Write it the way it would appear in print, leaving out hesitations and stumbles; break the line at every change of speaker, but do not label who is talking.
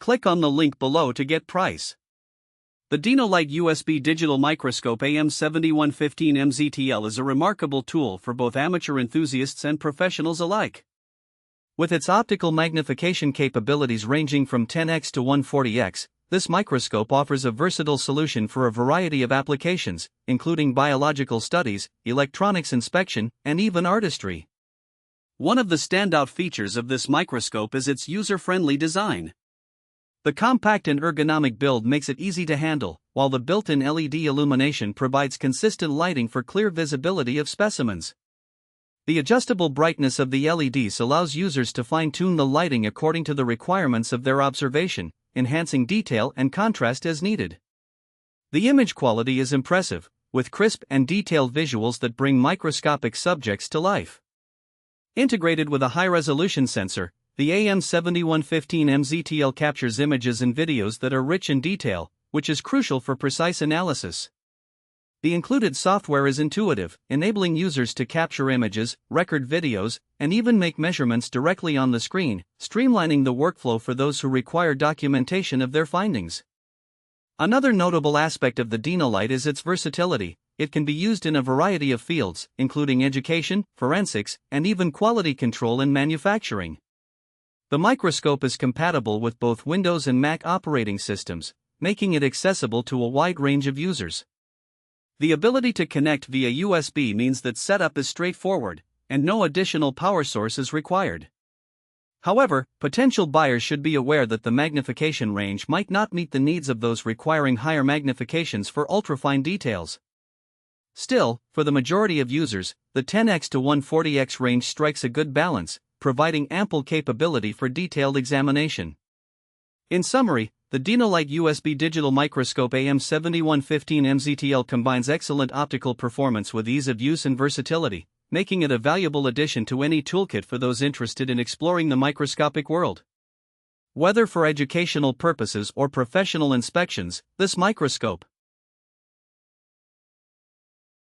Click on the link below to get price. The Dino Lite USB Digital Microscope AM7115MZTL is a remarkable tool for both amateur enthusiasts and professionals alike. With its optical magnification capabilities ranging from 10x to 140x, this microscope offers a versatile solution for a variety of applications, including biological studies, electronics inspection, and even artistry. One of the standout features of this microscope is its user-friendly design. The compact and ergonomic build makes it easy to handle, while the built-in LED illumination provides consistent lighting for clear visibility of specimens. The adjustable brightness of the LEDs allows users to fine-tune the lighting according to the requirements of their observation, enhancing detail and contrast as needed. The image quality is impressive, with crisp and detailed visuals that bring microscopic subjects to life. Integrated with a high-resolution sensor, the AM7115MZTL captures images and videos that are rich in detail, which is crucial for precise analysis. The included software is intuitive, enabling users to capture images, record videos, and even make measurements directly on the screen, streamlining the workflow for those who require documentation of their findings. Another notable aspect of the Dino Lite is its versatility. It can be used in a variety of fields, including education, forensics, and even quality control in manufacturing. The microscope is compatible with both Windows and Mac operating systems, making it accessible to a wide range of users. The ability to connect via USB means that setup is straightforward, and no additional power source is required. However, potential buyers should be aware that the magnification range might not meet the needs of those requiring higher magnifications for ultrafine details. Still, for the majority of users, the 10x to 140x range strikes a good balance, providing ample capability for detailed examination. In summary, the Dino Lite USB Digital Microscope AM7115MZTL combines excellent optical performance with ease of use and versatility, making it a valuable addition to any toolkit for those interested in exploring the microscopic world. Whether for educational purposes or professional inspections, this microscope